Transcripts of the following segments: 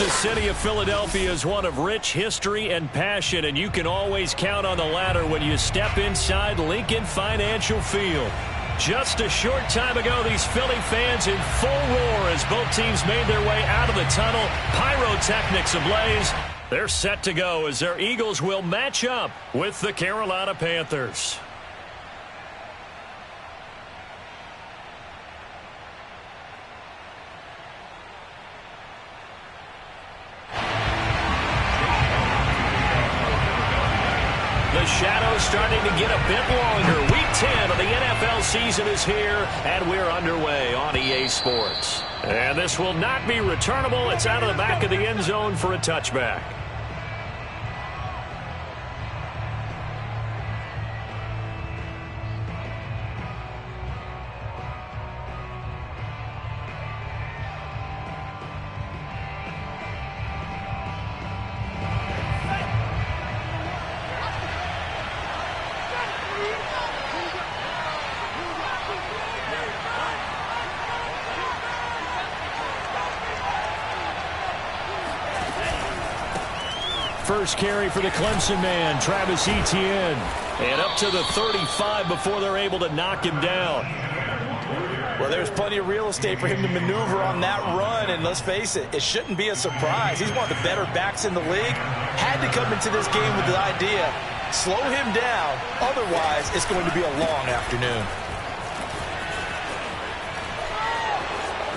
The city of Philadelphia is one of rich history and passion, and you can always count on the latter when you step inside Lincoln Financial Field. Just a short time ago, these Philly fans in full roar as both teams made their way out of the tunnel. Pyrotechnics ablaze. They're set to go as their Eagles will match up with the Carolina Panthers. The shadow's starting to get a bit longer. Week 10 of the NFL season is here, and we're underway on EA Sports. And this will not be returnable. It's out of the back of the end zone for a touchback. First carry for the Clemson man, Travis Etienne. And up to the 35 before they're able to knock him down. Well, there's plenty of real estate for him to maneuver on that run, and let's face it, it shouldn't be a surprise. He's one of the better backs in the league. Had to come into this game with the idea, slow him down, otherwise it's going to be a long afternoon.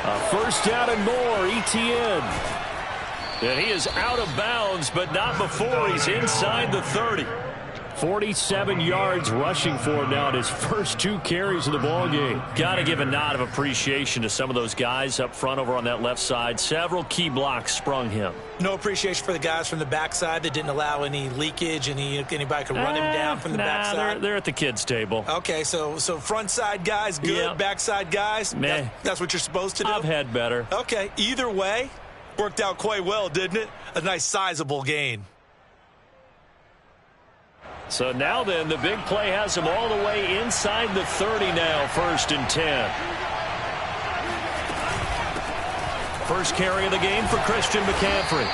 A first down and more, Etienne. And he is out of bounds, but not before he's inside the 30. 47 yards rushing for him now in his first 2 carries of the ballgame. Got to give a nod of appreciation to some of those guys up front over on that left side. Several key blocks sprung him. No appreciation for the guys from the backside that didn't allow any leakage, anybody could run him down from the backside. They're at the kids' table. Okay, so front side guys good, yep. Backside guys, meh. That's what you're supposed to do? I've had better. Okay, either way, worked out quite well, didn't it? A nice sizable gain. So now then, the big play has him all the way inside the 30 now, 1st and 10. First carry of the game for Christian McCaffrey.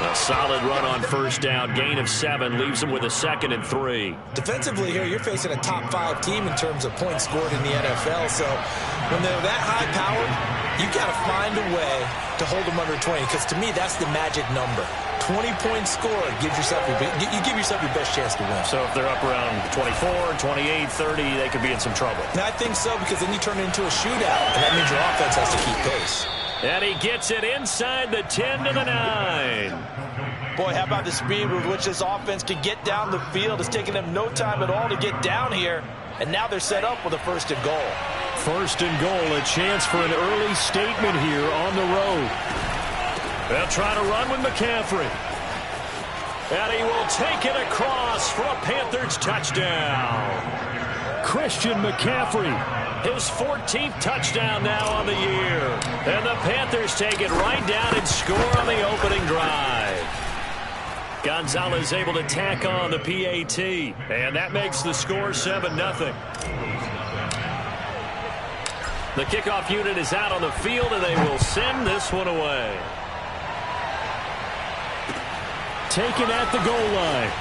A solid run on first down, gain of 7, leaves him with a 2nd and 3. Defensively here, you're facing a top 5 team in terms of points scored in the NFL, so when they're that high-powered, you got to find a way to hold them under 20, because to me, that's the magic number. 20 points scored, you give yourself your best chance to win. So if they're up around 24, 28, 30, they could be in some trouble. And I think so, because then you turn it into a shootout, and that means your offense has to keep pace. And he gets it inside the 10 to the 9. Boy, how about the speed with which this offense can get down the field? It's taking them no time at all to get down here, and now they're set up with a 1st and goal. 1st and goal, a chance for an early statement here on the road. They'll try to run with McCaffrey. And he will take it across for a Panthers touchdown. Christian McCaffrey, his 14th touchdown now on the year. And the Panthers take it right down and score on the opening drive. Gonzalez able to tack on the PAT. And that makes the score 7-0. The kickoff unit is out on the field, and they will send this one away. Taken at the goal line.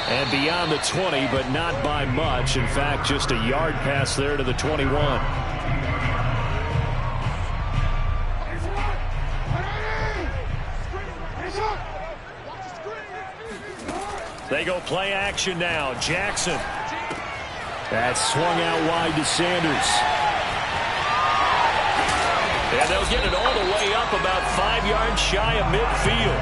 And beyond the 20, but not by much. In fact, just a yard pass there to the 21. They go play action now. Jackson. That's swung out wide to Sanders. And they'll get it all the way up about 5 yards shy of midfield.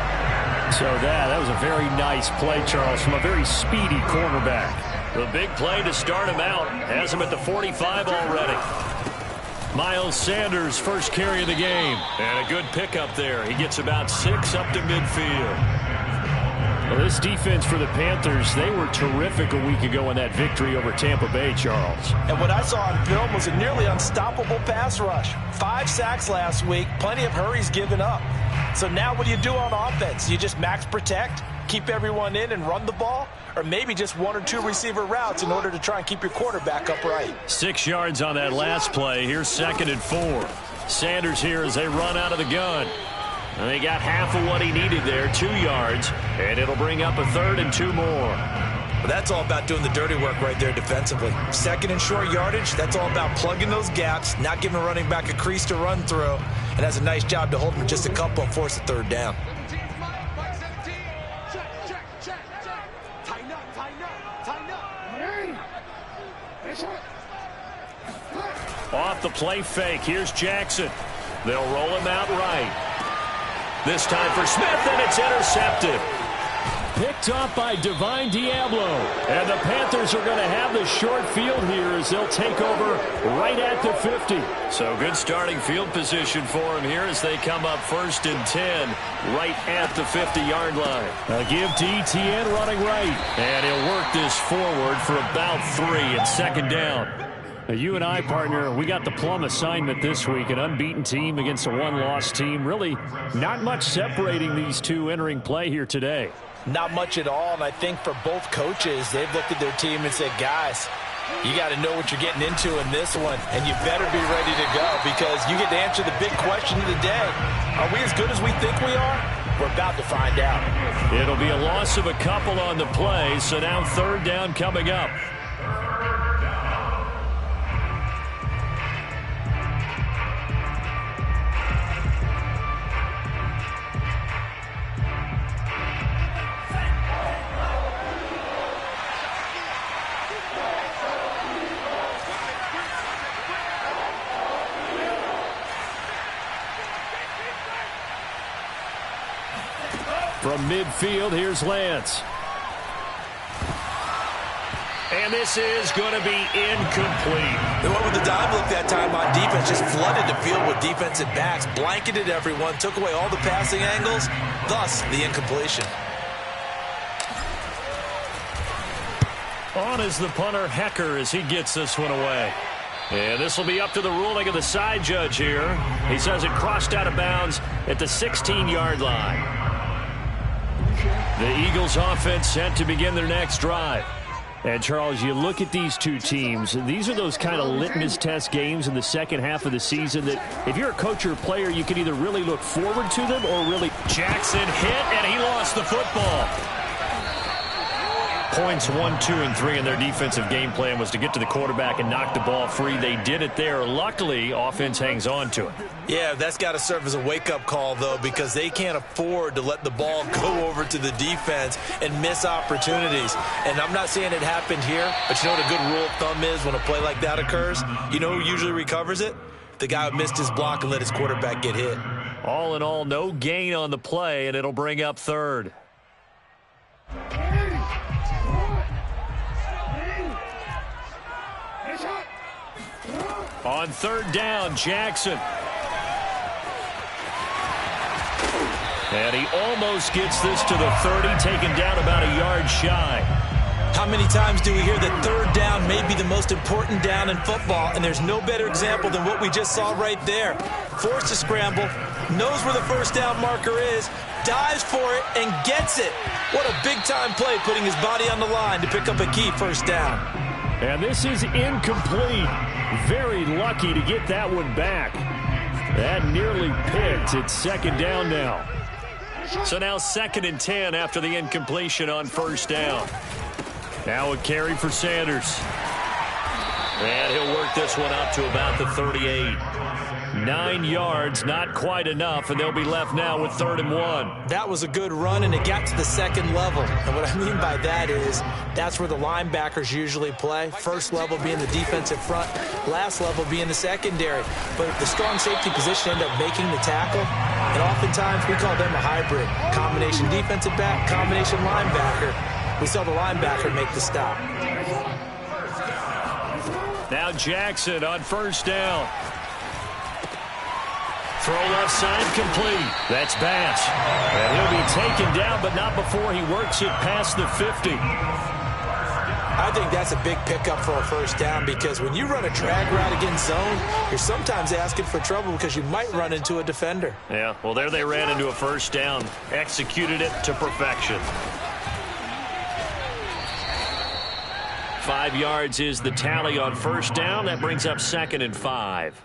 So that was a very nice play, Charles, from a very speedy cornerback. The big play to start him out has him at the 45 already. Miles Sanders, first carry of the game. And a good pickup there. He gets about 6 up to midfield. Well, this defense for the Panthers, they were terrific a week ago in that victory over Tampa Bay, Charles. And what I saw on film was a nearly unstoppable pass rush. 5 sacks last week, plenty of hurries given up. So now what do you do on offense? You just max protect, keep everyone in and run the ball? Or maybe just 1 or 2 receiver routes in order to try and keep your quarterback upright? 6 yards on that last play. Here's 2nd and 4. Sanders here as they run out of the gun. And they got half of what he needed there, 2 yards. And it'll bring up a 3rd and 2 more. Well, that's all about doing the dirty work right there defensively. 2nd and short yardage, that's all about plugging those gaps, not giving a running back a crease to run through. And that's a nice job to hold him just a couple and force a 3rd down. Off the play fake, here's Jackson. They'll roll him out right. This time for Smith, and it's intercepted. Picked off by Divine Diablo. And the Panthers are going to have the short field here as they'll take over right at the 50. So good starting field position for them here as they come up 1st and 10 right at the 50-yard line. A give to ETN running right. And he'll work this forward for about 3 and 2nd down. Now, you and I, partner, we got the plum assignment this week. An unbeaten team against a one-loss team. Really not much separating these two entering play here today. Not much at all, and I think for both coaches, they've looked at their team and said, guys, you got to know what you're getting into in this one, and you better be ready to go because you get to answer the big question of the day. Are we as good as we think we are? We're about to find out. It'll be a loss of a couple on the play, so now 3rd down coming up. From midfield, here's Lance. And this is going to be incomplete. They went with the dive look that time on defense, just flooded the field with defensive backs, blanketed everyone, took away all the passing angles, thus the incompletion. On is the punter, Hecker, as he gets this one away. And this will be up to the ruling of the side judge here. He says it crossed out of bounds at the 16-yard line. The Eagles offense set to begin their next drive. And, Charles, you look at these two teams, these are those kind of litmus test games in the second half of the season that if you're a coach or a player, you can either really look forward to them or really... Jackson hit, and he lost the football. Points 1, 2, and 3 in their defensive game plan was to get to the quarterback and knock the ball free. They did it there. Luckily, offense hangs on to it. Yeah, that's got to serve as a wake-up call, though, because they can't afford to let the ball go over to the defense and miss opportunities. And I'm not saying it happened here, but you know what a good rule of thumb is when a play like that occurs? You know who usually recovers it? The guy who missed his block and let his quarterback get hit. All in all, no gain on the play, and it'll bring up 3rd. On 3rd down, Jackson. And he almost gets this to the 30, taken down about a yard shy. How many times do we hear that 3rd down may be the most important down in football, and there's no better example than what we just saw right there. Forced to scramble, knows where the 1st down marker is, dives for it, and gets it. What a big-time play, putting his body on the line to pick up a key 1st down. And this is incomplete. Very lucky to get that one back. That nearly picked. It's 2nd down now. So now 2nd and 10 after the incompletion on 1st down. Now a carry for Sanders. And he'll work this one up to about the 38. 9 yards, not quite enough, and they'll be left now with 3rd and 1. That was a good run, and it got to the 2nd level. And what I mean by that is that's where the linebackers usually play. First level being the defensive front, last level being the secondary. But the strong safety position ended up making the tackle, and oftentimes we call them a hybrid. Combination defensive back, combination linebacker. We saw the linebacker make the stop. Now Jackson on 1st down. Throw left side complete. That's Bass. And he'll be taken down, but not before he works it past the 50. I think that's a big pickup for a 1st down because when you run a drag route against zone, you're sometimes asking for trouble because you might run into a defender. Yeah, well, there they ran into a 1st down. Executed it to perfection. 5 yards is the tally on 1st down. That brings up 2nd and 5.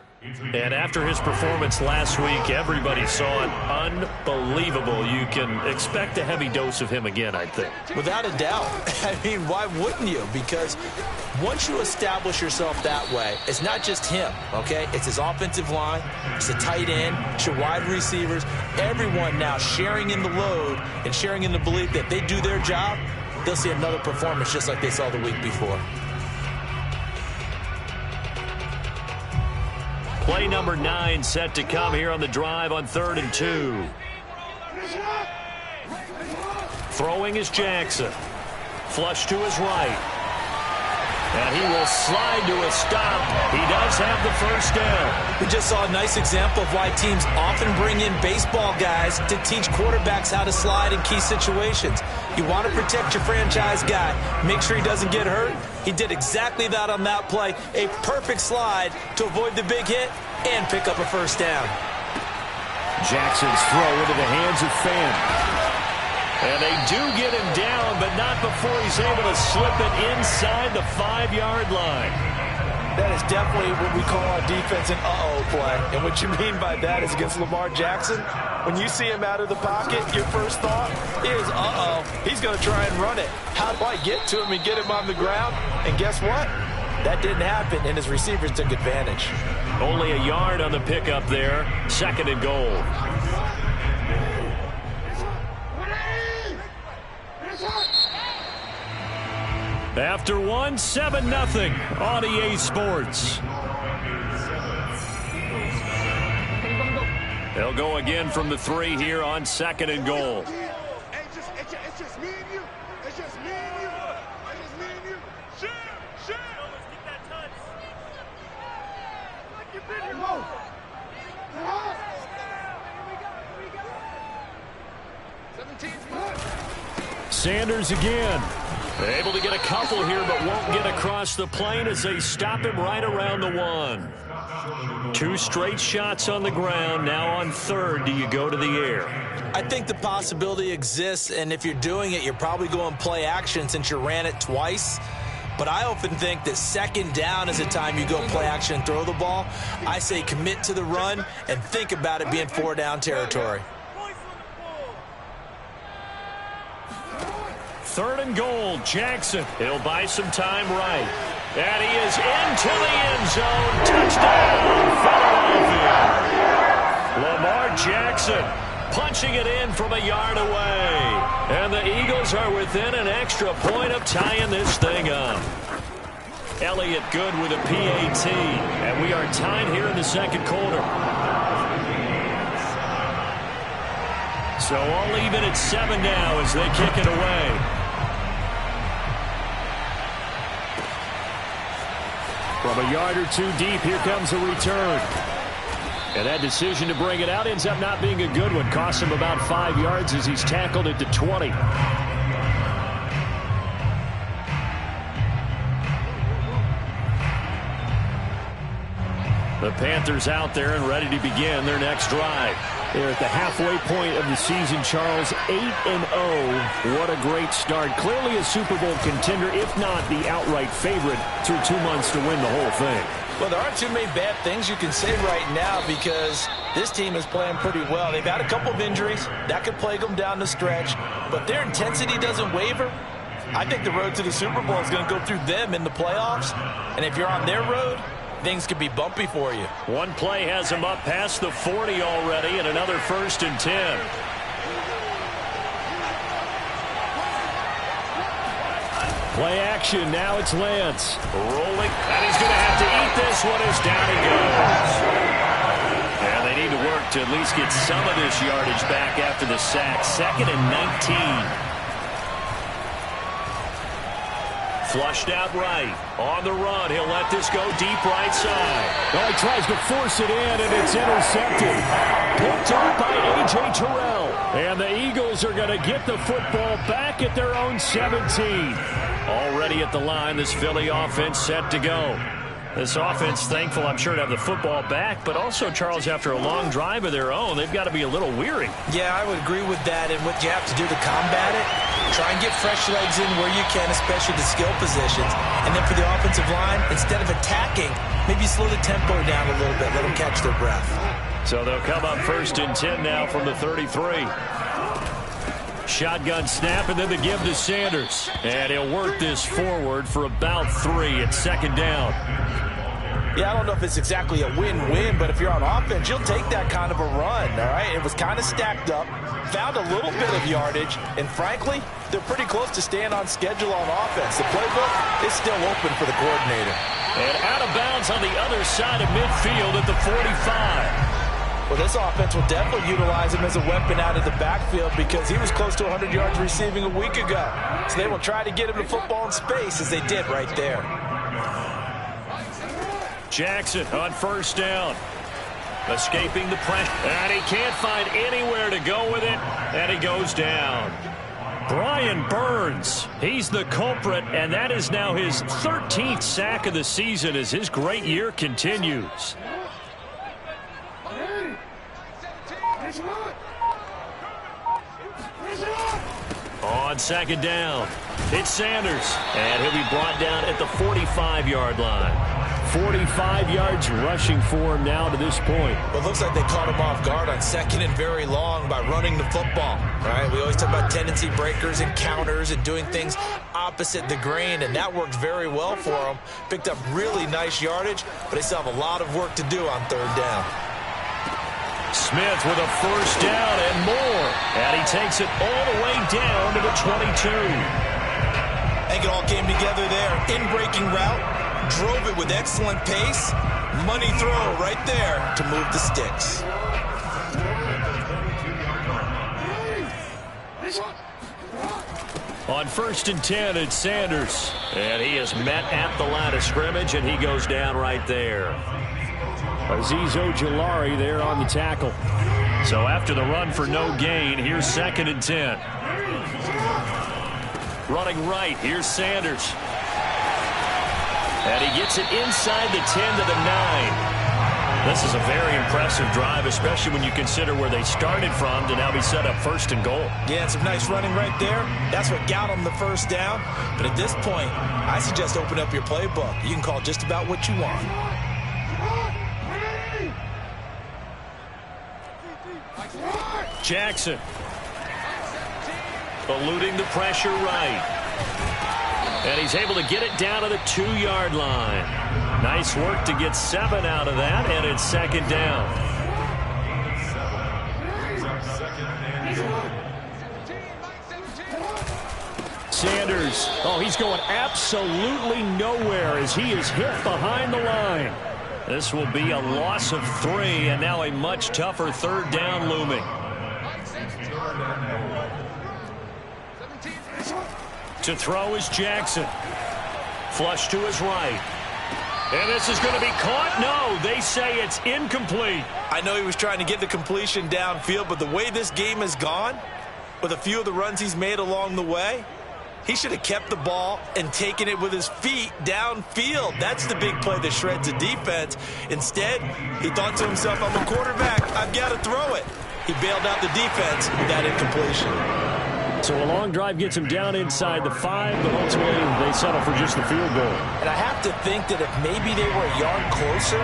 And after his performance last week, everybody saw it. Unbelievable. You can expect a heavy dose of him again, I think. Without a doubt. I mean, why wouldn't you? Because once you establish yourself that way, it's not just him, okay? It's his offensive line, it's the tight end, it's your wide receivers, everyone now sharing in the load and sharing in the belief that they do their job, they'll see another performance just like they saw the week before. Play number 9 set to come here on the drive on 3rd and 2. Throwing is Jackson. Flush to his right. And he will slide to a stop. He does have the first down. We just saw a nice example of why teams often bring in baseball guys to teach quarterbacks how to slide in key situations. You want to protect your franchise guy. Make sure he doesn't get hurt. He did exactly that on that play. A perfect slide to avoid the big hit and pick up a first down. Jackson's throw into the hands of Fan. And they do get him down, but not before he's able to slip it inside the 5-yard line. That is definitely what we call our defense an uh-oh play. And what you mean by that is against Lamar Jackson, when you see him out of the pocket, your first thought is, uh-oh, he's going to try and run it. How do I get to him and get him on the ground? And guess what? That didn't happen, and his receivers took advantage. Only a yard on the pickup there. 2nd and goal. After one, 7-0 on EA Sports. They'll go again from the 3 here on 2nd and goal. It's just me and you. It's just me and you. It's just me and you. Share. Let's get that touch. Like you've been here. Here we go. Sanders again. Able to get a couple here, but won't get across the plane as they stop him right around the 1. 2 straight shots on the ground. Now on 3rd, do you go to the air? I think the possibility exists, and if you're doing it, you're probably going play action since you ran it twice. But I often think that 2nd down is the time you go play action and throw the ball. I say commit to the run and think about it being 4-down territory. 3rd and goal, Jackson. He'll buy some time right. And he is into the end zone. Touchdown, Philadelphia. Lamar Jackson punching it in from a yard away. And the Eagles are within an extra point of tying this thing up. Elliott good with a PAT. And we are tied here in the 2nd quarter. So all even at 7 now as they kick it away. From a yard or 2 deep, here comes a return. And that decision to bring it out ends up not being a good one. Costs him about 5 yards as he's tackled at the 20. The Panthers out there and ready to begin their next drive. They're at the halfway point of the season, Charles. 8-0. What a great start. Clearly a Super Bowl contender, if not the outright favorite, through 2 months to win the whole thing. Well, there aren't too many bad things you can say right now because this team is playing pretty well. They've had a couple of injuries. That could plague them down the stretch. But their intensity doesn't waver. I think the road to the Super Bowl is going to go through them in the playoffs. And if you're on their road, things could be bumpy for you. One play has him up past the 40 already, and another 1st and 10. Play action. Now it's Lance. Rolling. And he's going to have to eat this one as down he goes. And they need to work to at least get some of this yardage back after the sack. 2nd and 19. Flushed out right. On the run. He'll let this go deep right side. Oh, he tries to force it in, and it's intercepted. Picked up by A.J. Terrell. And the Eagles are going to get the football back at their own 17. Already at the line, this Philly offense set to go. This offense, thankful, I'm sure, to have the football back, but also, Charles, after a long drive of their own, they've got to be a little weary. Yeah, I would agree with that, and what you have to do to combat it, try and get fresh legs in where you can, especially the skill positions. And then for the offensive line, instead of attacking, maybe slow the tempo down a little bit, let them catch their breath. So they'll come up 1st and 10 now from the 33. Shotgun snap, and then the give to Sanders. And he'll work this forward for about 3 at 2nd down. Yeah, I don't know if it's exactly a win-win, but if you're on offense, you'll take that kind of a run, all right? It was kind of stacked up, found a little bit of yardage, and frankly, they're pretty close to staying on schedule on offense. The playbook is still open for the coordinator. And out of bounds on the other side of midfield at the 45. Well, this offense will definitely utilize him as a weapon out of the backfield because he was close to 100 yards receiving a week ago. So they will try to get him the football in space as they did right there. Jackson on 1st down. Escaping the pressure. And he can't find anywhere to go with it. And he goes down. Brian Burns, he's the culprit, and that is now his 13th sack of the season as his great year continues. On 2nd down, it's Sanders, and he'll be brought down at the 45-yard line. 45 yards rushing for him now to this point. Well, it looks like they caught him off guard on 2nd and very long by running the football. All right, we always talk about tendency breakers and counters and doing things opposite the grain, and that worked very well for him. Picked up really nice yardage, but they still have a lot of work to do on 3rd down. Smith with a 1st down and more. And he takes it all the way down to the 22. I think it all came together there. In-breaking route, drove it with excellent pace. Money throw right there to move the sticks. On 1st and 10, it's Sanders. And he is met at the line of scrimmage, and he goes down right there. XYR3x there on the tackle. So after the run for no gain, here's 2nd and 10. Running right, here's Sanders. And he gets it inside the 10 to the 9. This is a very impressive drive, especially when you consider where they started from to now be set up 1st and goal. Yeah, some nice running right there. That's what got them the 1st down. But at this point, I suggest open up your playbook. You can call just about what you want. Jackson eluding the pressure right. And he's able to get it down to the 2-yard line. Nice work to get 7 out of that, and it's 2nd down. Sanders, oh, he's going absolutely nowhere as he is hit behind the line. This will be a loss of 3, and now a much tougher 3rd down looming. To throw is Jackson. Flush to his right. And this is going to be caught. No, they say it's incomplete. I know he was trying to get the completion downfield, but the way this game has gone, with a few of the runs he's made along the way, he should have kept the ball and taken it with his feet downfield. That's the big play that shreds a defense. Instead, he thought to himself, I'm a quarterback, I've got to throw it. He bailed out the defense with that incompletion. So a long drive gets him down inside the 5, but ultimately they settle for just the field goal. And I have to think that if maybe they were a yard closer,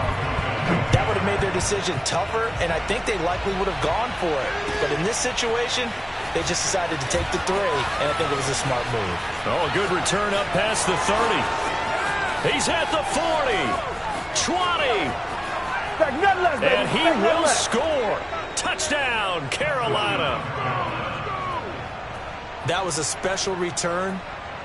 that would have made their decision tougher, and I think they likely would have gone for it. But in this situation, they just decided to take the 3, and I think it was a smart move. Oh, a good return up past the 30. He's at the 40, 20, and he will score. Touchdown, Carolina. That was a special return,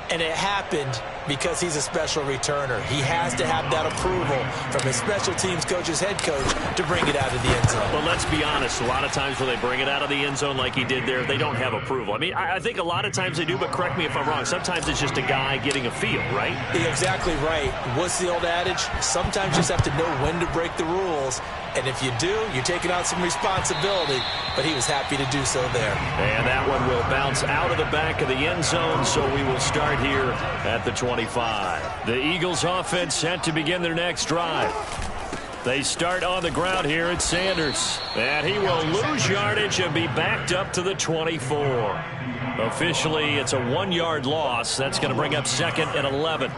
and it happened because he's a special returner. He has to have that approval from his special teams coach's head coach to bring it out of the end zone. Well, let's be honest. A lot of times when they bring it out of the end zone like he did there, they don't have approval. I mean, I think a lot of times they do, but correct me if I'm wrong. Sometimes it's just a guy getting a feel, right? You're exactly right. What's the old adage? Sometimes you just have to know when to break the rules. And if you do, you're taking on some responsibility. But he was happy to do so there. And that one will bounce out of the back of the end zone, so we will start here at the 25. The Eagles offense set to begin their next drive. They start on the ground here at Sanders. And he will lose yardage and be backed up to the 24. Officially, it's a 1-yard loss. That's going to bring up 2nd and 11.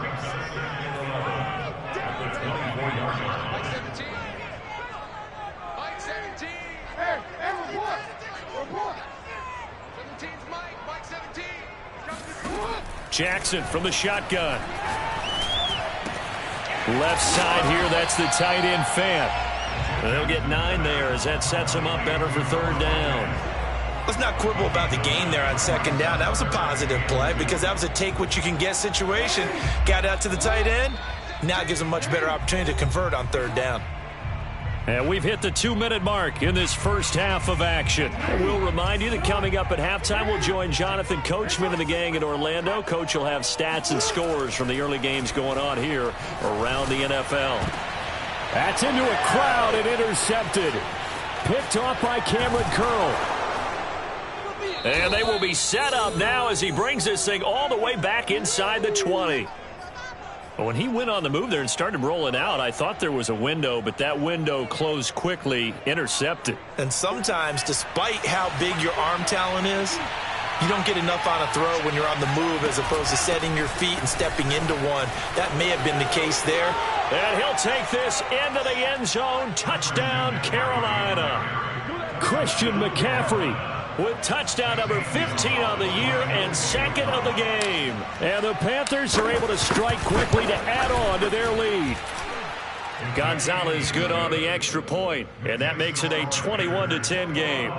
Jackson from the shotgun. Left side here, that's the tight end Fant. They'll get 9 there as that sets them up better for 3rd down. Let's not quibble about the gain there on 2nd down. That was a positive play because that was a take-what-you-can-get situation. Got out to the tight end. Now it gives them a much better opportunity to convert on 3rd down. And we've hit the 2-minute mark in this first half of action. We'll remind you that coming up at halftime, we'll join Jonathan Coachman and the gang in Orlando. Coach will have stats and scores from the early games going on here around the NFL. That's into a crowd and intercepted. Picked off by Cameron Curl. And they will be set up now as he brings this thing all the way back inside the 20. When he went on the move there and started rolling out, I thought there was a window, but that window closed quickly, intercepted. And sometimes, despite how big your arm talent is, you don't get enough on a throw when you're on the move as opposed to setting your feet and stepping into one. That may have been the case there. And he'll take this into the end zone. Touchdown, Carolina. Christian McCaffrey with touchdown number 15 on the year and 2nd of the game. And the Panthers are able to strike quickly to add on to their lead. Gonzalez good on the extra point, and that makes it a 21-10 game.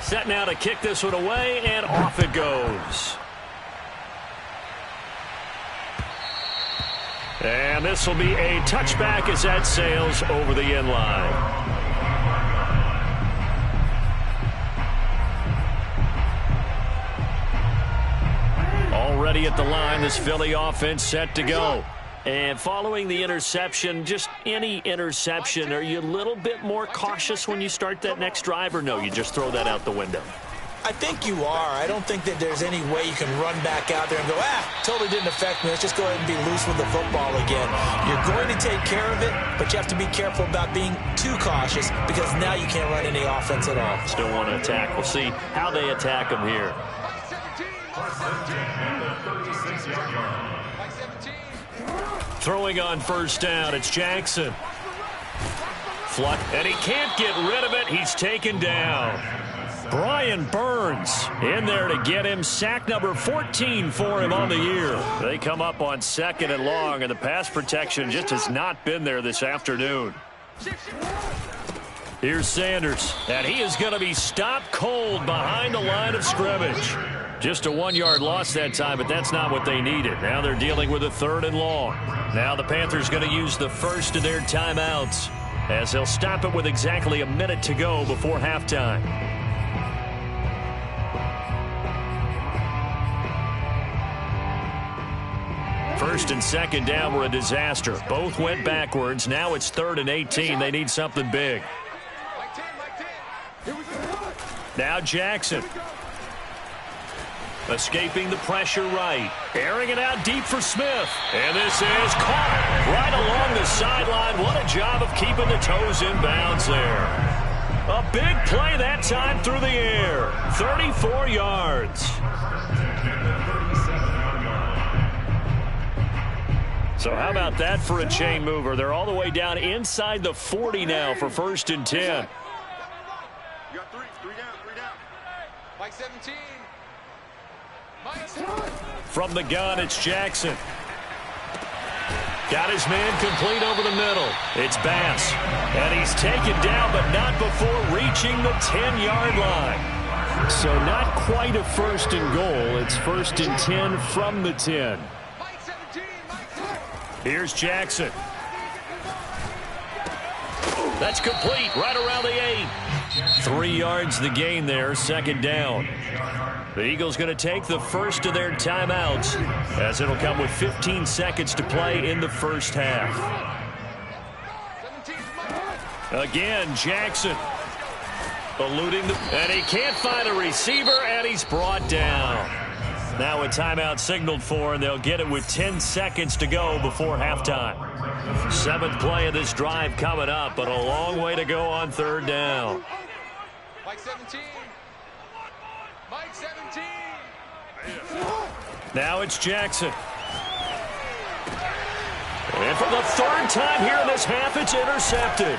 Set now to kick this one away, and off it goes. And this will be a touchback as that sails over the end line. Already at the line, this Philly offense set to go. And following the interception, just any interception, are you a little bit more cautious when you start that next drive, or no, you just throw that out the window? I think you are. I don't think that there's any way you can run back out there and go, totally didn't affect me. Let's just go ahead and be loose with the football again. You're going to take care of it, but you have to be careful about being too cautious because now you can't run any offense at all. Still want to attack. We'll see how they attack them here. Throwing on 1st down, it's Jackson. Fluck, and he can't get rid of it. He's taken down. Brian Burns in there to get him. Sack number 14 for him on the year. They come up on 2nd and long, and the pass protection just has not been there this afternoon. Here's Sanders, and he is going to be stopped cold behind the line of scrimmage. Just a 1-yard loss that time, but that's not what they needed. Now they're dealing with a 3rd and long. Now the Panthers going to use the first of their timeouts as they'll stop it with exactly a minute to go before halftime. 1st and 2nd down were a disaster. Both went backwards. Now it's 3rd and 18. They need something big. Now Jackson. Escaping the pressure right. Airing it out deep for Smith. And this is caught right along the sideline. What a job of keeping the toes in bounds there. A big play that time through the air. 34 yards. So how about that for a chain mover? They're all the way down inside the 40 now for 1st and 10. You got three down. Mike 17. From the gun, it's Jackson. Got his man complete over the middle. It's Bass. And he's taken down, but not before reaching the 10-yard line. So not quite a 1st and goal. It's 1st and 10 from the 10. Here's Jackson. That's complete right around the 8. 3 yards the gain there, 2nd down. The Eagles going to take the first of their timeouts as it'll come with 15 seconds to play in the first half. Again, Jackson eluding and he can't find a receiver, and he's brought down. Now a timeout signaled for, and they'll get it with 10 seconds to go before halftime. 7th play of this drive coming up, but a long way to go on 3rd down. Mike 17. Mike 17. Now it's Jackson. And for the 3rd time here in this half, it's intercepted.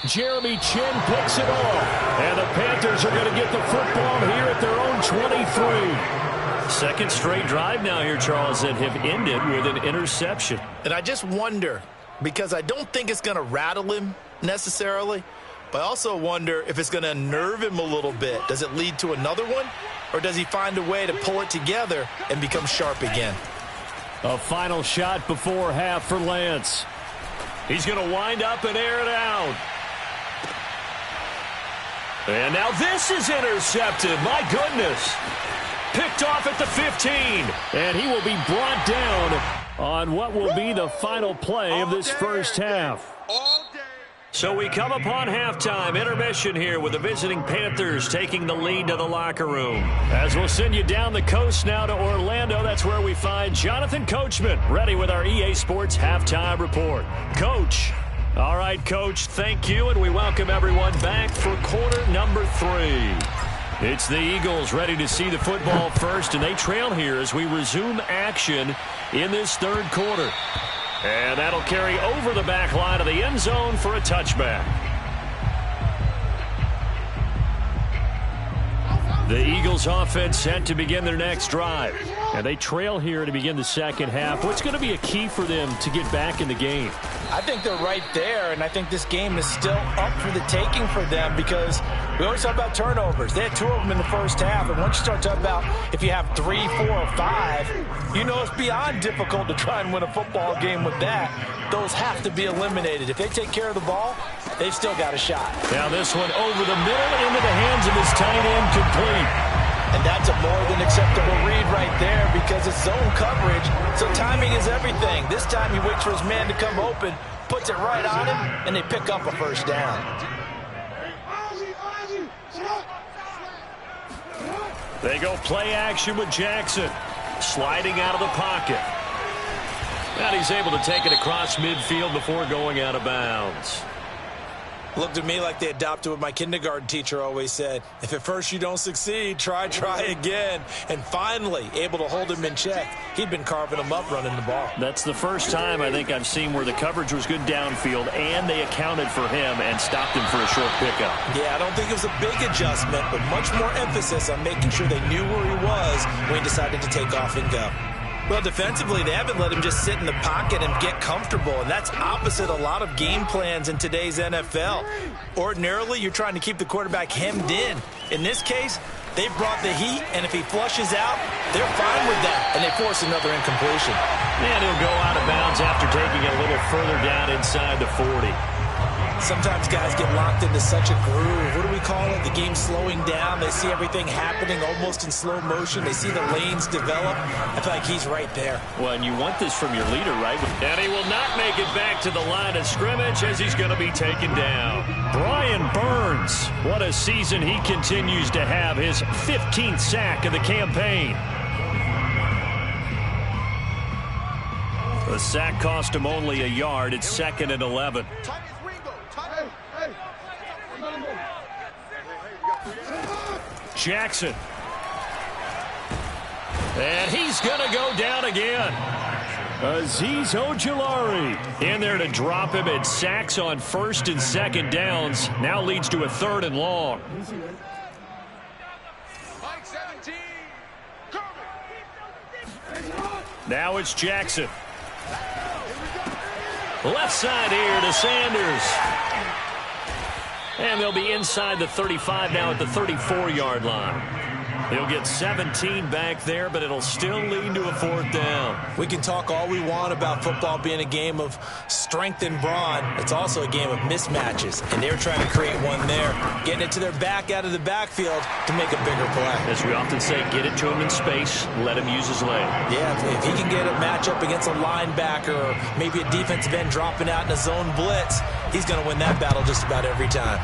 Jeremy Chin picks it off. And the Panthers are going to get the football here at their own 23. Second straight drive now here, Charles, that have ended with an interception. And I just wonder, because I don't think it's going to rattle him necessarily, but I also wonder if it's going to unnerve him a little bit. Does it lead to another one? Or does he find a way to pull it together and become sharp again? A final shot before half for Lance. He's going to wind up and air it out. And now this is intercepted. My goodness. Picked off at the 15. And he will be brought down on what will be the final play of this first half. So we come upon halftime, intermission here with the visiting Panthers taking the lead to the locker room. As we'll send you down the coast now to Orlando, that's where we find Jonathan Coachman ready with our EA Sports Halftime Report. Coach. All right, Coach, thank you, and we welcome everyone back for quarter number 3. It's the Eagles ready to see the football first, and they trail here as we resume action in this 3rd quarter. And that'll carry over the back line of the end zone for a touchback. The Eagles offense set to begin their next drive. And they trail here to begin the second half. What's going to be a key for them to get back in the game? I think they're right there, and I think this game is still up for the taking for them because we always talk about turnovers. They had 2 of them in the first half, and once you start talking about if you have 3, 4, or 5, you know it's beyond difficult to try and win a football game with that. Those have to be eliminated. If they take care of the ball, they've still got a shot. Now this one over the middle into the hands of his tight end, complete. And that's a more than acceptable read right there because it's zone coverage, so timing is everything. This time he waits for his man to come open, puts it right on him, and they pick up a first down. They go play action with Jackson, sliding out of the pocket. And he's able to take it across midfield before going out of bounds. Looked to me like they adopted what my kindergarten teacher always said. If at first you don't succeed, try again. And finally, able to hold him in check. He'd been carving him up running the ball. That's the first time I think I've seen where the coverage was good downfield and they accounted for him and stopped him for a short pickup. Yeah, I don't think it was a big adjustment, but much more emphasis on making sure they knew where he was when he decided to take off and go. Well, defensively, they haven't let him just sit in the pocket and get comfortable, and that's opposite a lot of game plans in today's NFL. Ordinarily, you're trying to keep the quarterback hemmed in. In this case, they brought the heat, and if he flushes out, they're fine with that, and they force another incompletion. And he'll go out of bounds after taking it a little further down inside the 40. Sometimes guys get locked into such a groove. What do we call it? The game slowing down. They see everything happening almost in slow motion. They see the lanes develop. I feel like he's right there. Well, and you want this from your leader, right? And he will not make it back to the line of scrimmage as he's going to be taken down. Brian Burns, what a season he continues to have. His 15th sack of the campaign. The sack cost him only a yard. It's 2nd and 11. Jackson. And he's going to go down again. Azeez Ojulari in there to drop him. It sacks on 1st and 2nd downs. Now leads to a 3rd and long. Mike 17. Now it's Jackson. Left side here to Sanders. And they'll be inside the 35 now at the 34-yard line. He'll get 17 back there, but it'll still lead to a 4th down. We can talk all we want about football being a game of strength and brawn. It's also a game of mismatches, and they're trying to create one there, getting it to their back out of the backfield to make a bigger play. As we often say, get it to him in space, let him use his leg. Yeah, if he can get a matchup against a linebacker or maybe a defensive end dropping out in a zone blitz, he's going to win that battle just about every time.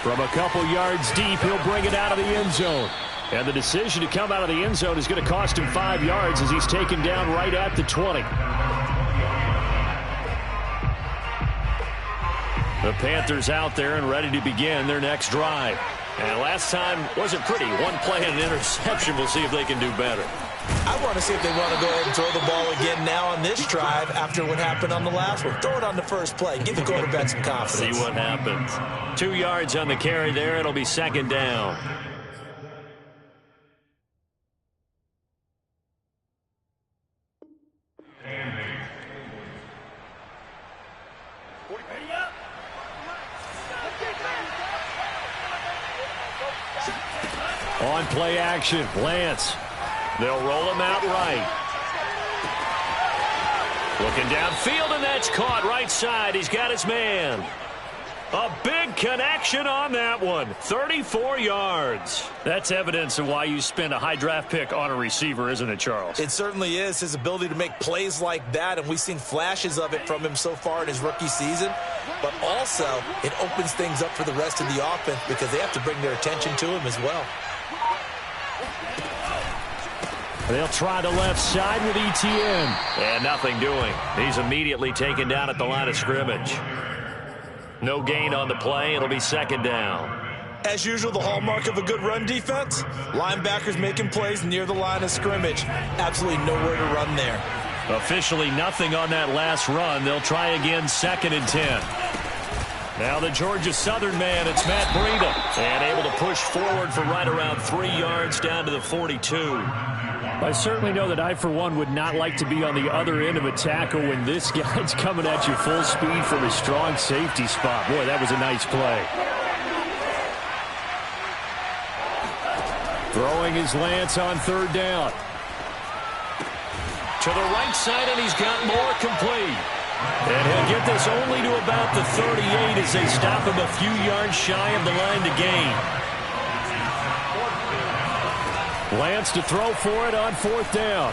From a couple yards deep, he'll bring it out of the end zone. And the decision to come out of the end zone is going to cost him 5 yards as he's taken down right at the 20. The Panthers out there and ready to begin their next drive. And last time wasn't pretty. One play and an interception. We'll see if they can do better. I want to see if they want to go ahead and throw the ball again now on this drive after what happened on the last one. Throw it on the first play. Give the quarterback some confidence. See what happens. 2 yards on the carry there. It'll be 2nd down. On play action, Lance. They'll roll him out right. Looking downfield, and that's caught right side. He's got his man. A big connection on that one. 34 yards. That's evidence of why you spend a high draft pick on a receiver, isn't it, Charles? It certainly is. His ability to make plays like that, and we've seen flashes of it from him so far in his rookie season. But also, it opens things up for the rest of the offense because they have to bring their attention to him as well. They'll try the left side with ETN. And nothing doing. He's immediately taken down at the line of scrimmage. No gain on the play. It'll be 2nd down. As usual, the hallmark of a good run defense, linebackers making plays near the line of scrimmage. Absolutely nowhere to run there. Officially nothing on that last run. They'll try again, 2nd and 10. Now the Georgia Southern man, it's Matt Breida. And able to push forward for right around 3 yards down to the 42. I certainly know that I, for one, would not like to be on the other end of a tackle when this guy's coming at you full speed from a strong safety spot. Boy, that was a nice play. Throwing his Lance on 3rd down. To the right side, and he's got more complete. And he'll get this only to about the 38 as they stop him a few yards shy of the line to gain. Lance to throw for it on 4th down.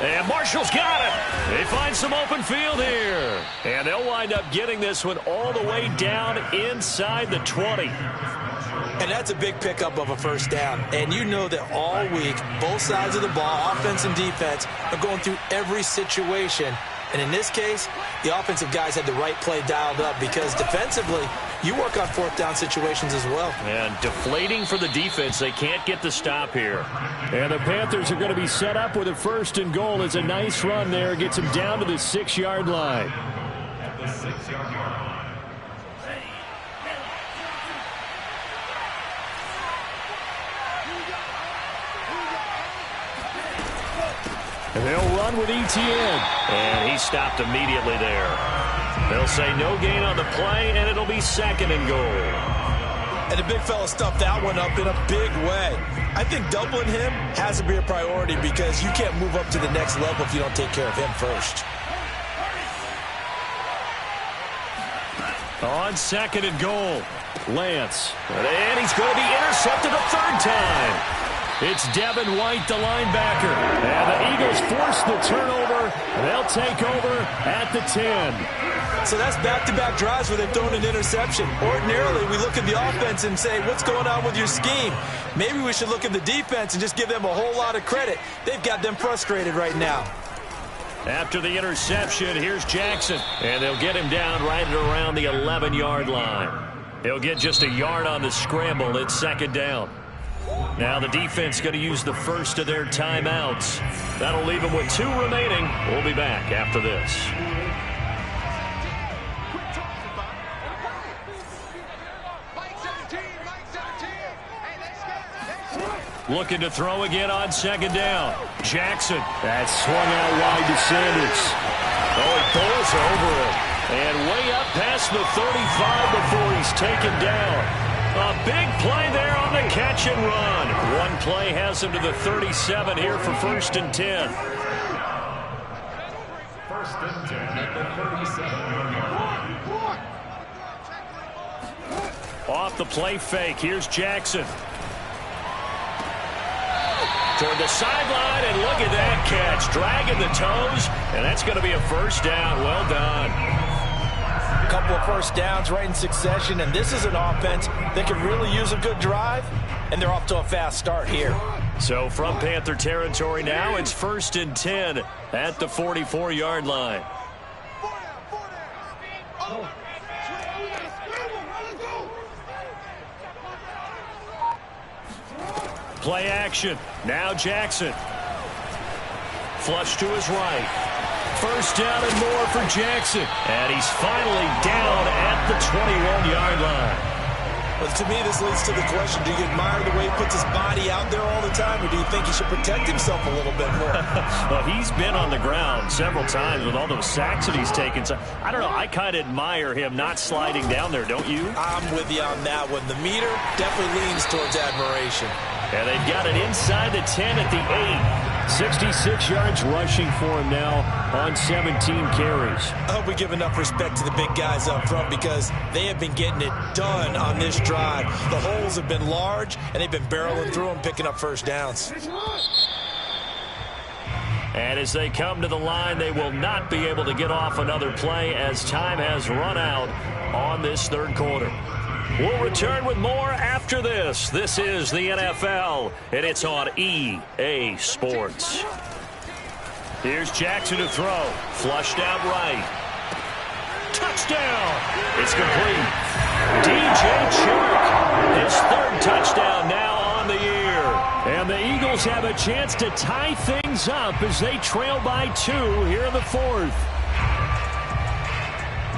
And Marshall's got it. They find some open field here. And they'll wind up getting this one all the way down inside the 20. And that's a big pickup of a 1st down. And you know that all week, both sides of the ball, offense and defense, are going through every situation. And in this case, the offensive guys had the right play dialed up because defensively, you work on 4th down situations as well. And deflating for the defense. They can't get the stop here. And the Panthers are going to be set up with a 1st and goal. It's a nice run there. Gets them down to the 6-yard line. At the 6-yard line. And they'll run with ETN. And he stopped immediately there. They'll say no gain on the play, and it'll be 2nd and goal. And the big fella stuffed that one up in a big way. I think doubling him has to be a priority because you can't move up to the next level if you don't take care of him first. On 2nd and goal, Lance. And he's going to be intercepted a 3rd time. It's Devin White, the linebacker. And the Eagles force the turnover. They'll take over at the 10. So that's back-to-back drives where they've thrown an interception. Ordinarily, we look at the offense and say, what's going on with your scheme? Maybe we should look at the defense and just give them a whole lot of credit. They've got them frustrated right now. After the interception, here's Jackson. And they'll get him down right at around the 11-yard line. He'll get just a yard on the scramble. It's 2nd down. Now the defense going to use the first of their timeouts. That'll leave them with 2 remaining. We'll be back after this. looking to throw again on second down. Jackson. That swung out wide to Sanders. Oh, he pulls over him. And way up past the 35 before he's taken down. A big play there on the catch and run. One play has him to the 37 here for 1st and 10. 1st and 10 at the 37-yard line. Off the play fake, here's Jackson. Toward the sideline, and look at that catch. Dragging the toes, and that's going to be a 1st down. Well done. A couple of 1st downs right in succession, and this is an offense that can really use a good drive, and they're off to a fast start here. So from Panther territory now, it's 1st and 10 at the 44-yard line. Play action. Now Jackson. Flush to his right. 1st down and more for Jackson. And he's finally down at the 21-yard line. But to me, this leads to the question, do you admire the way he puts his body out there all the time, or do you think he should protect himself a little bit more? Well, he's been on the ground several times with all those sacks that he's taken. So, I don't know, I kind of admire him not sliding down there, don't you? I'm with you on that one. The meter definitely leans towards admiration. And they've got it inside the 10 at the 8. 66 yards rushing for him now on 17 carries. I hope we give enough respect to the big guys up front because they have been getting it done on this drive. The holes have been large, and they've been barreling through them, picking up 1st downs. And as they come to the line, they will not be able to get off another play as time has run out on this 3rd quarter. We'll return with more after this. This is the NFL, and it's on EA Sports. Here's Jackson to throw. Flushed out right. Touchdown! It's complete. DJ Chark, his 3rd touchdown now on the year. And the Eagles have a chance to tie things up as they trail by 2 here in the 4th.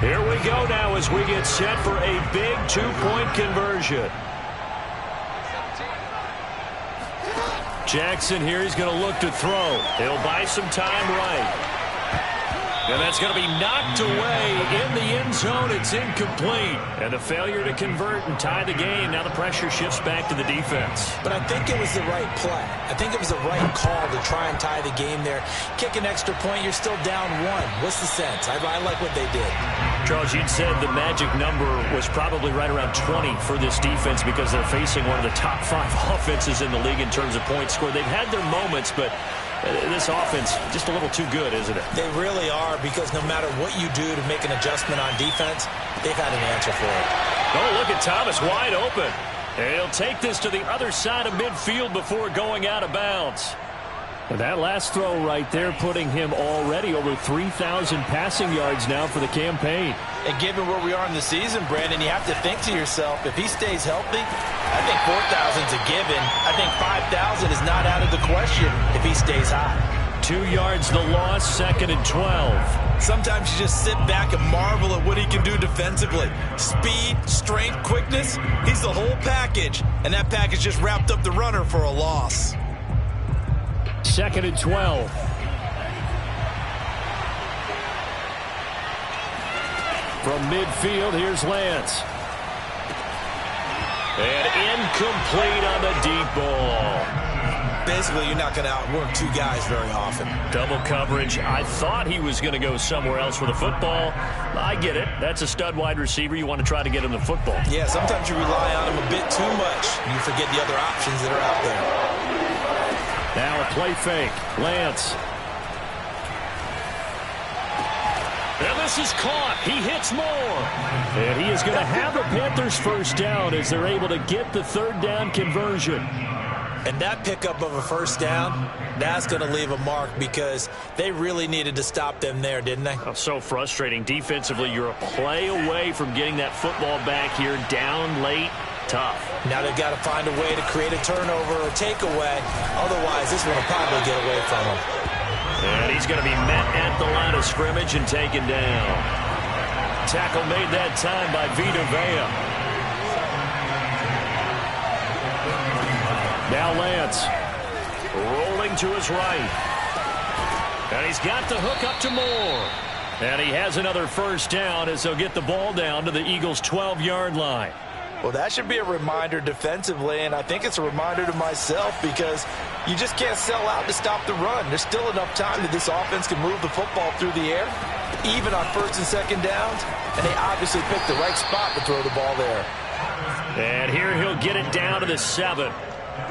Here we go now as we get set for a big 2-point conversion. Jackson here, he's going to look to throw. He'll buy some time right. And that's going to be knocked away in the end zone. It's incomplete. And the failure to convert and tie the game. Now the pressure shifts back to the defense. But I think it was the right play. I think it was the right call to try and tie the game there. Kick an extra point, you're still down 1. What's the sense? I like what they did. Charles, you'd said the magic number was probably right around 20 for this defense because they're facing one of the top 5 offenses in the league in terms of points scored. They've had their moments, but this offense just a little too good, isn't it? They really are, because no matter what you do to make an adjustment on defense, they've had an answer for it. Oh, look at Thomas wide open. And he'll take this to the other side of midfield before going out of bounds. And that last throw right there putting him already over 3,000 passing yards now for the campaign. And given where we are in the season, Brandon, you have to think to yourself, if he stays healthy, I think 4,000's a given. I think 5,000 is not out of the question if he stays hot. 2 yards the loss, 2nd and 12. Sometimes you just sit back and marvel at what he can do defensively. Speed, strength, quickness, he's the whole package. And that package just wrapped up the runner for a loss. 2nd and 12. From midfield, here's Lance. And incomplete on the deep ball. Basically, you're not going to outwork 2 guys very often. Double coverage. I thought he was going to go somewhere else for the football. I get it. That's a stud wide receiver. You want to try to get him the football. Yeah, sometimes you rely on him a bit too much. You forget the other options that are out there. Now a play fake. Lance. And this is caught. He hits more. And he is going to have the Panthers 1st down as they're able to get the 3rd down conversion. And that pickup of a 1st down, that's going to leave a mark because they really needed to stop them there, didn't they? Oh, so frustrating. Defensively, you're a play away from getting that football back here. Down late. Tough. Now they've got to find a way to create a turnover or takeaway. Otherwise, this one will probably get away from them. And he's going to be met at the line of scrimmage and taken down. Tackle made that time by Vita Vea. Now Lance rolling to his right. And he's got the hook up to Moore. And he has another first down as they'll get the ball down to the Eagles' 12-yard line. Well, that should be a reminder defensively, and I think it's a reminder to myself because you just can't sell out to stop the run. There's still enough time that this offense can move the football through the air, even on first and second downs, and they obviously picked the right spot to throw the ball there. And here he'll get it down to the 7.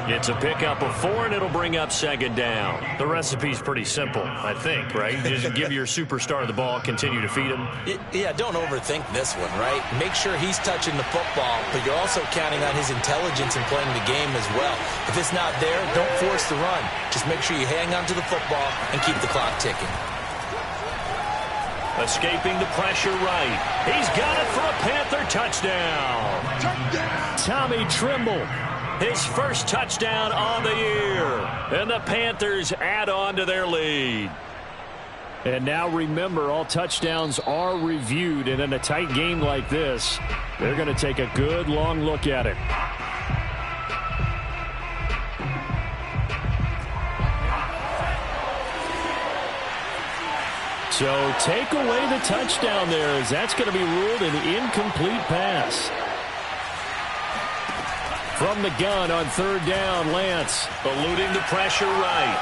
It's a pickup of 4, and it'll bring up second down. The recipe's pretty simple, I think, right? Just give your superstar the ball, continue to feed him. Yeah, don't overthink this one, right? Make sure he's touching the football, but you're also counting on his intelligence in playing the game as well. If it's not there, don't force the run. Just make sure you hang on to the football and keep the clock ticking. Escaping the pressure right. He's got it for a Panther touchdown. Tommy Trimble. His first touchdown on the year. And the Panthers add on to their lead. And now remember, all touchdowns are reviewed. And in a tight game like this, they're going to take a good long look at it. So take away the touchdown there, as that's going to be ruled an incomplete pass. From the gun on third down, Lance eluding the pressure right.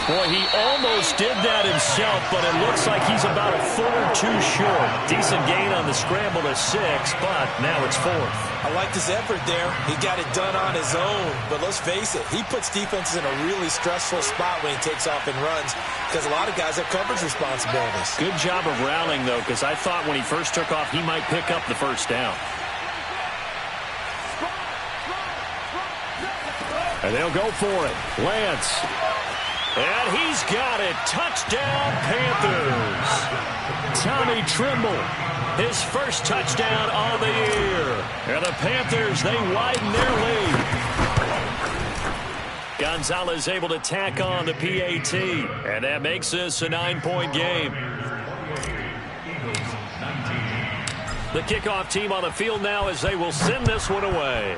Boy, he almost did that himself, but it looks like he's about a foot or two short. Decent gain on the scramble to 6, but now it's 4th. I like his effort there. He got it done on his own, but let's face it, he puts defenses in a really stressful spot when he takes off and runs because a lot of guys have coverage responsibilities. Good job of rallying, though, because I thought when he first took off, he might pick up the first down. And they'll go for it. Lance. And he's got it. Touchdown, Panthers. Tommy Trimble. His first touchdown of the year. And the Panthers, they widen their lead. Gonzalez able to tack on the PAT. And that makes this a 9-point game. The kickoff team on the field now as they will send this one away.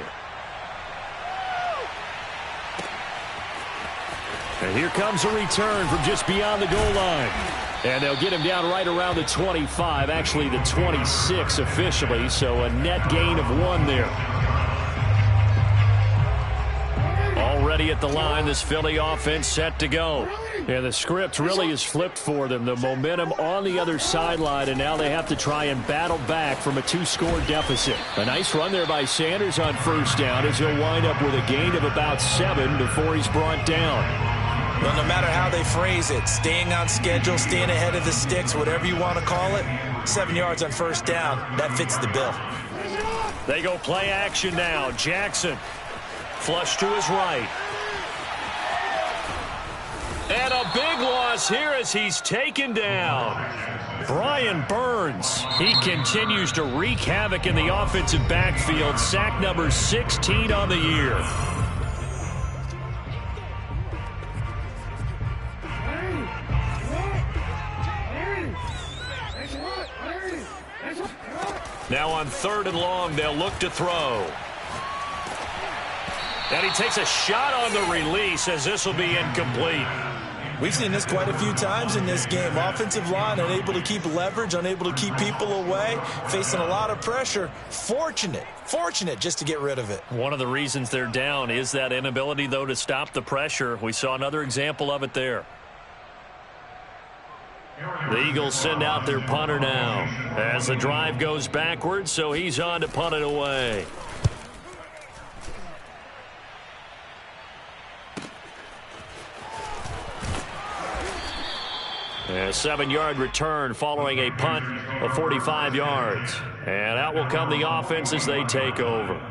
And here comes a return from just beyond the goal line. And they'll get him down right around the 25, actually the 26 officially, so a net gain of 1 there. Already at the line, this Philly offense set to go. And the script really is flipped for them. The momentum on the other sideline, and now they have to try and battle back from a 2-score deficit. A nice run there by Sanders on first down as he'll wind up with a gain of about 7 before he's brought down. Well, no matter how they phrase it, staying on schedule, staying ahead of the sticks, whatever you want to call it, 7 yards on first down, that fits the bill. They go play action now. Jackson, flush to his right. And a big loss here as he's taken down. Brian Burns, he continues to wreak havoc in the offensive backfield. Sack number 16 on the year. Now on 3rd and long, they'll look to throw. And he takes a shot on the release as this will be incomplete. We've seen this quite a few times in this game. Offensive line unable to keep leverage, unable to keep people away, facing a lot of pressure. Fortunate just to get rid of it. One of the reasons they're down is that inability, though, to stop the pressure. We saw another example of it there. The Eagles send out their punter now as the drive goes backwards, so he's on to punt it away. A 7-yard return following a punt of 45 yards. And out will come the offense as they take over.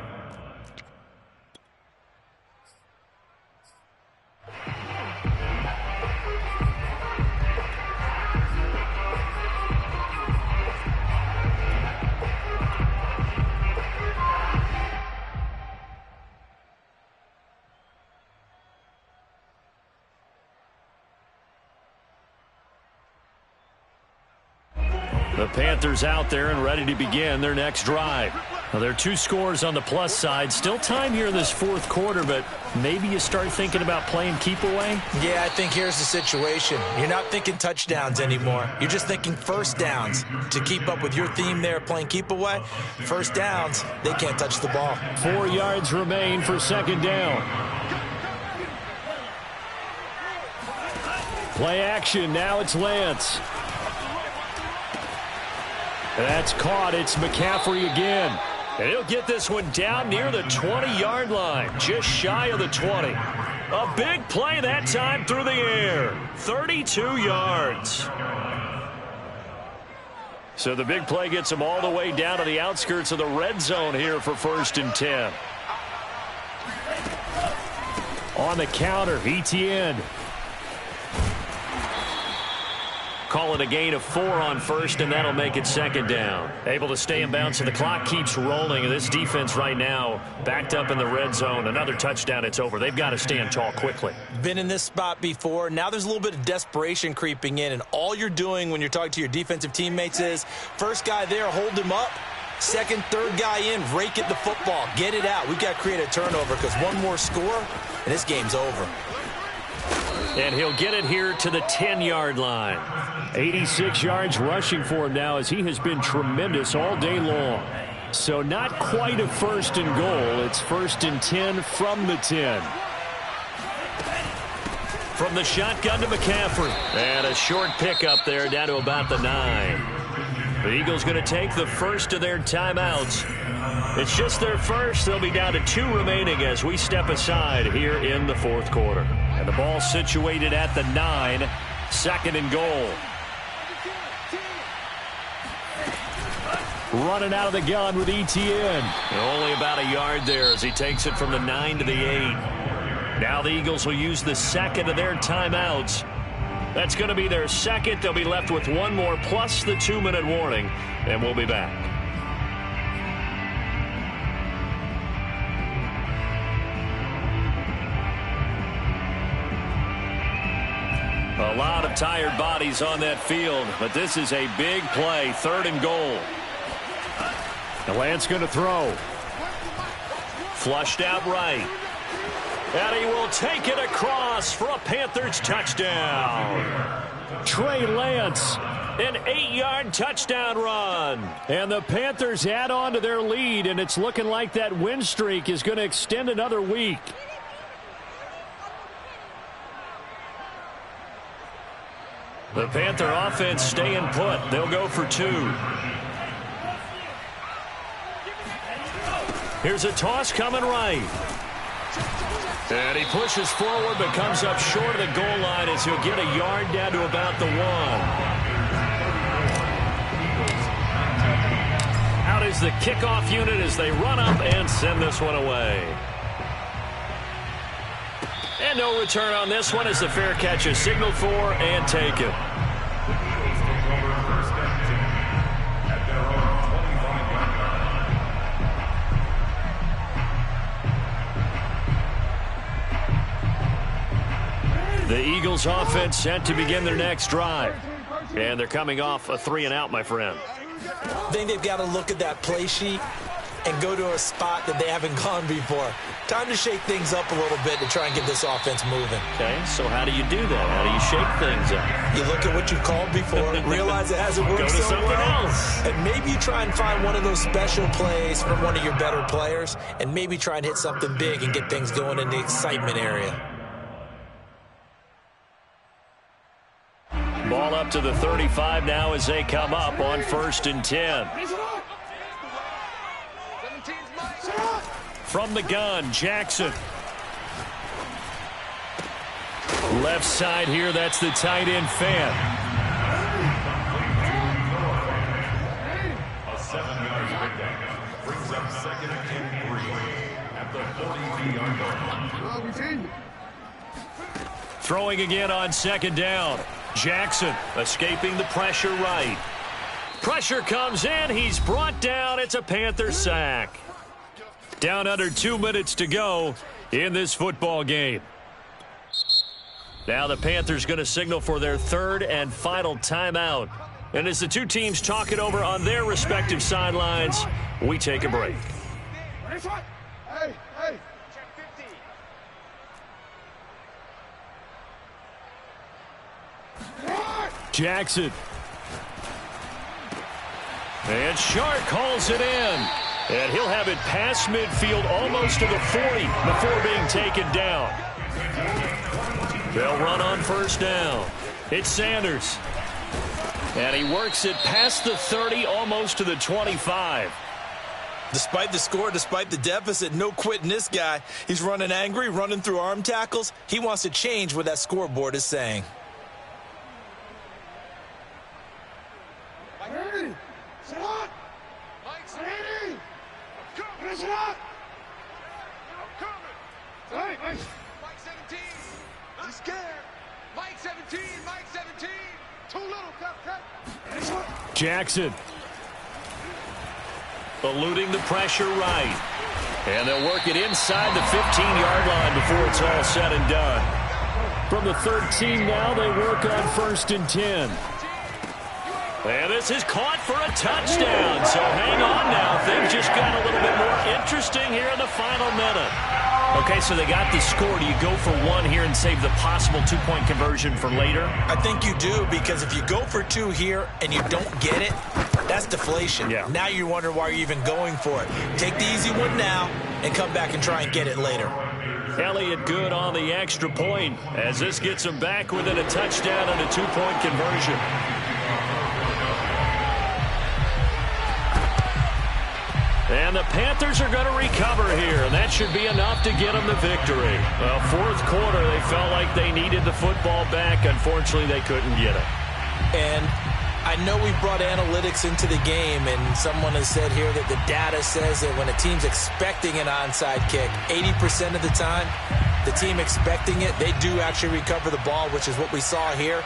The Panthers out there and ready to begin their next drive. Well, there are two scores on the plus side. Still time here in this fourth quarter, but maybe you start thinking about playing keep away? Yeah, I think here's the situation. You're not thinking touchdowns anymore. You're just thinking first downs. To keep up with your theme there, playing keep away, first downs, they can't touch the ball. 4 yards remain for second down. Play action. Now it's Lance. That's caught. It's McCaffrey again. And he'll get this one down near the 20-yard line, just shy of the 20. A big play that time through the air. 32 yards. So the big play gets him all the way down to the outskirts of the red zone here for 1st and 10. On the counter, Etienne. Call it a gain of 4 on first, and that'll make it second down. Able to stay in bounds, so the clock keeps rolling. This defense right now backed up in the red zone. Another touchdown, it's over. They've got to stand tall quickly. Been in this spot before. Now there's a little bit of desperation creeping in, and all you're doing when you're talking to your defensive teammates is first guy there, hold him up. Second, third guy in, rake at the football. Get it out. We've got to create a turnover because one more score, and this game's over. And he'll get it here to the 10-yard line. 86 yards rushing for him now as he has been tremendous all day long. So not quite a 1st and goal. It's 1st and 10 from the 10. From the shotgun to McCaffrey. And a short pickup there down to about the 9. The Eagles going to take the first of their timeouts. It's just their first. They'll be down to 2 remaining as we step aside here in the fourth quarter. And the ball situated at the 9. 2nd and goal. Running out of the gun with Etienne. And only about a yard there as he takes it from the 9 to the 8. Now the Eagles will use the second of their timeouts. That's going to be their second. They'll be left with one more plus the 2-minute warning. And we'll be back. A lot of tired bodies on that field, but this is a big play. 3rd and goal. And Lance going to throw. Flushed out right. And he will take it across for a Panthers touchdown. Trey Lance, an 8-yard touchdown run. And the Panthers add on to their lead, and it's looking like that win streak is going to extend another week. The Panther offense staying put. They'll go for 2. Here's a toss coming right. And he pushes forward but comes up short of the goal line as he'll get a yard down to about the 1. Out is the kickoff unit as they run up and send this one away. And no return on this one as the fair catch is signaled for and taken. The Eagles offense set to begin their next drive. And they're coming off a 3-and-out, my friend. I think they've got to look at that play sheet and go to a spot that they haven't gone before. Time to shake things up a little bit to try and get this offense moving. Okay, so how do you do that? How do you shake things up? You look at what you called before, realize it hasn't worked so well, and maybe you try and find one of those special plays from one of your better players, and maybe try and hit something big and get things going in the excitement area. Ball up to the 35 now as they come up on 1st and 10. From the gun, Jackson. Left side here, that's the tight end Fan. A 7-yard pickup brings up 2nd and 3 at the 42-yard line. Throwing again on 2nd down. Jackson escaping the pressure right. Pressure comes in. He's brought down. It's a Panther sack. Down under 2 minutes to go in this football game. Now the Panthers going to signal for their 3rd and final timeout. And as the two teams talk it over on their respective sidelines, we take a break. Hey, hey. Check 50. Jackson. And Shark calls it in. And he'll have it past midfield almost to the 40 before being taken down. They'll run on first down. It's Sanders. And he works it past the 30, almost to the 25. Despite the score, despite the deficit, no quitting this guy. He's running angry, running through arm tackles. He wants to change what that scoreboard is saying. Mike 17. I'm scared. Mike 17. Mike 17. Too little. Cut. Jackson. Eluding the pressure right. And they'll work it inside the 15-yard line before it's all said and done. From the 13 now, they work on 1st and 10. And this is caught for a touchdown. So hang on now. Things just got a little bit more interesting here in the final minute. Okay, so they got the score. Do you go for one here and save the possible two-point conversion for later? I think you do, because if you go for two here and you don't get it, that's deflation. Yeah. Now you wonder why you're even going for it. Take the easy one now and come back and try and get it later. Elliott good on the extra point as this gets him back within a touchdown and a two-point conversion. And the Panthers are going to recover here, and that should be enough to get them the victory. Well, fourth quarter, they felt like they needed the football back. Unfortunately, they couldn't get it. And I know we brought analytics into the game, and someone has said here that the data says that when a team's expecting an onside kick, 80% of the time, the team expecting it, they do actually recover the ball, which is what we saw here.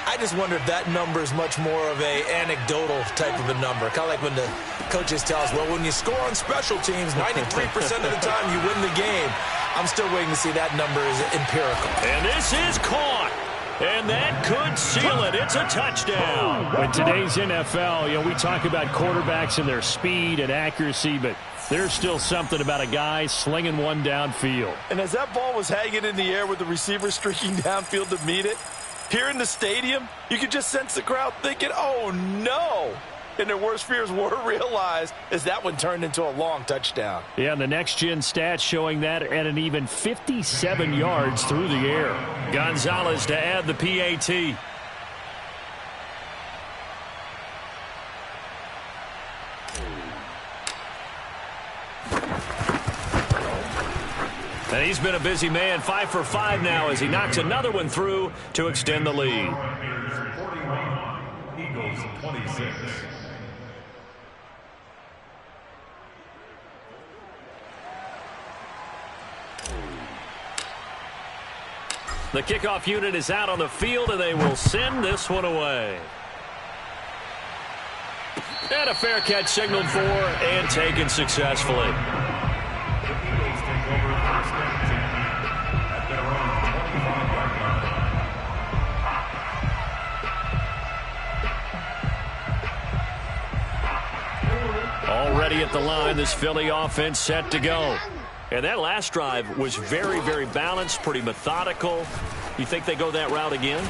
I just wonder if that number is much more of a anecdotal type of a number. Kind of like when the coaches tell us, well, when you score on special teams, 93% of the time you win the game. I'm still waiting to see that number is empirical. And this is caught. And that could seal it. It's a touchdown. In today's NFL, we talk about quarterbacks and their speed and accuracy, but there's still something about a guy slinging one downfield. And as that ball was hanging in the air with the receiver streaking downfield to meet it, here in the stadium, you could just sense the crowd thinking, oh, no. And their worst fears were realized as that one turned into a long touchdown. Yeah, and the next-gen stats showing that at an even 57 yards through the air. Gonzalez to add the PAT. And he's been a busy man, 5 for 5 now as he knocks another one through to extend the lead. 41, Eagles 26. The kickoff unit is out on the field, and they will send this one away. And a fair catch signaled for and taken successfully. Already at the line, this Philly offense set to go. And that last drive was very, very balanced, pretty methodical. You think they go that route again?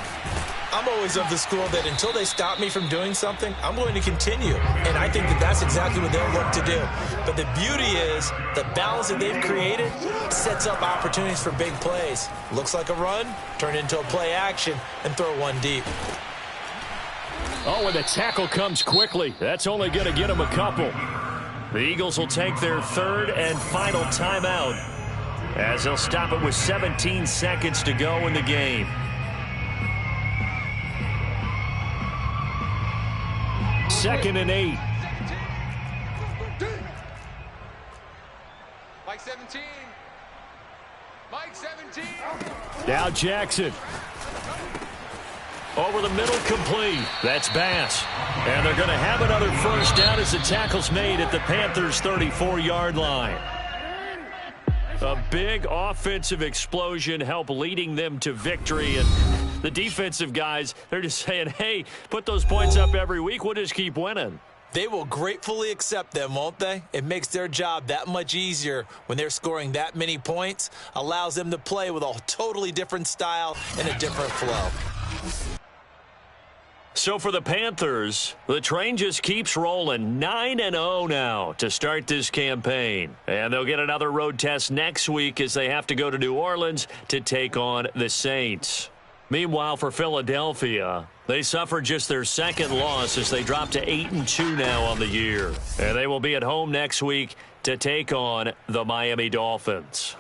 I'm always of the school that until they stop me from doing something, I'm going to continue. And I think that that's exactly what they'll look to do. But the beauty is the balance that they've created sets up opportunities for big plays. Looks like a run, turn into a play action, and throw one deep. Oh, and the tackle comes quickly. That's only going to get them a couple. The Eagles will take their third and final timeout as they'll stop it with 17 seconds to go in the game. Second and 8. Mike 17. Mike 17. Now Jackson. Over the middle, complete. That's Bass. And they're going to have another first down as the tackle's made at the Panthers' 34-yard line. A big offensive explosion helped leading them to victory. And the defensive guys, they're just saying, hey, put those points up every week. We'll just keep winning. They will gratefully accept them, won't they? It makes their job that much easier when they're scoring that many points. Allows them to play with a totally different style and a different flow. So for the Panthers, the train just keeps rolling. 9-0 now to start this campaign. And they'll get another road test next week as they have to go to New Orleans to take on the Saints. Meanwhile, for Philadelphia, they suffered just their second loss as they dropped to 8-2 now on the year. And they will be at home next week to take on the Miami Dolphins.